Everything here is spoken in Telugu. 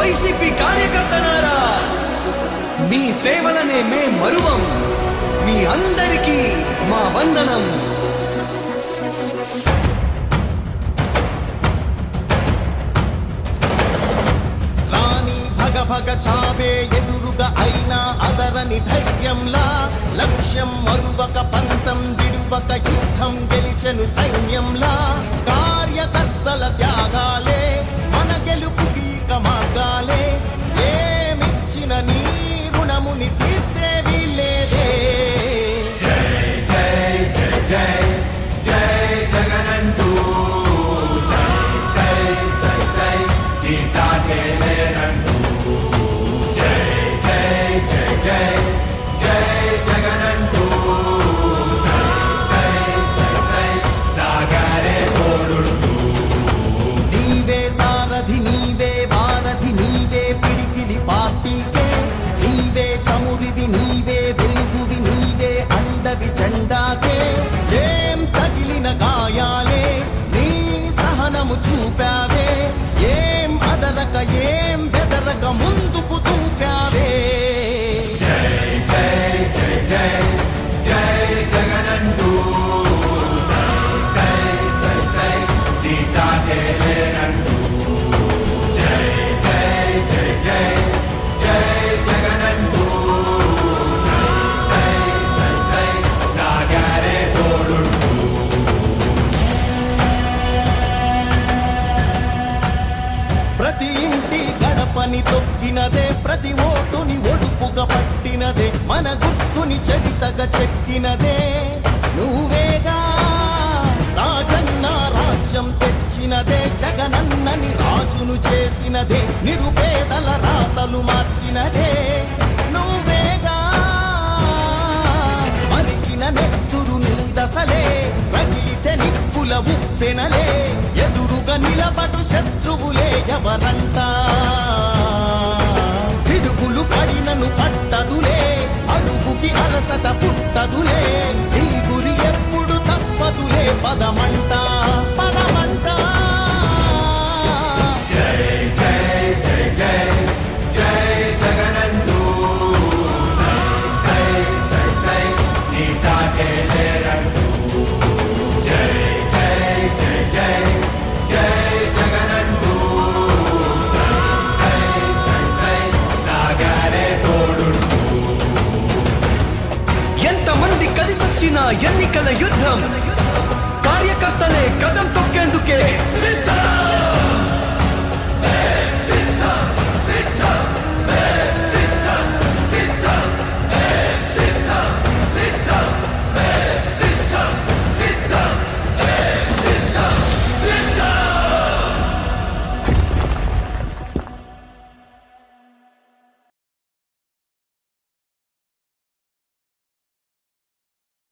వైసీపీ కార్యకర్తలారా, మీ సేవలనే మే మరువం. మీ అందరికీ మా వందనం. రాణి భగ భగ చావే ఎదురుగా అయినా అదరని ధైర్యంలా, లక్ష్యం మరువక పంతం విడువక యుద్ధం గెలిచెను సైన్యంలా. కార్యకర్తల త్యాగాలే మన గెలుపుకి మార్గాలే. ఏమిచ్చిన నీ రుణముని తీర్చేవి లేదే. జై జై జై జై జై జగనంటూ సై సై సై సై ఈ సాగే లేనంటూ. జై జై జై జై జై జగనంటూ సై సై సై సై సాగరే తోడుంటూ. నీవే సారథి నీవే వారధి నీవే పిడికిలి పార్టీకే. నీవే చమురివి నీవే వెలుగువి నీవే అండవి జెండాకే. ఏం తగిలిన గాయాలే నీ సహనము చూపావే. ఏం అదరక ఏం బెదరక ముందుకు దూకావే. జై జై జై జై జై జగనంటూ సై సై సై సై ఈ సాగే లేనంటూ. జై జై జై జై జై జగనంటూ సై సై సై సై సాగరే తోడుంటూ. ప్రతి ఇంటి గడపని తొక్కినదే, ప్రతి ఓటుని ఒడుపుగా పట్టినదే, మన గుర్తుని చరితగా చెక్కినదే నువ్వేగా. రాజన్న రాజ్యం తెచ్చినదే, జగనన్నని రాజును చేసినదే, నిరుపేదల రాతలు మార్చినదే నువ్వేగా. మరిగిన నెత్తురు నీ దశలే, రగిలితే నిప్పుల ఉప్పెనలే. ఎదురుగా నిలబడు శత్రువులే ఎవరంట. పిడుగులు పడినను పట్టదులే, అడుగుకి అలసట పుట్టదులే. ఈ గురి ఎప్పుడు తప్పదులే, పదమంట పదమంట. జై జై జై జై జై జగనంటూ సై సై సై సై ఈ సాగే లేనంటూ. జై జై జై జై జై జగనంటూ సై సై సై సై సాగరే తోడుంటూ. ఎంతమంది కలిసొచ్చిన ఎన్నికల యుద్ధం, కార్యకర్తలే కదం తొక్కేందుకే సిద్ధం.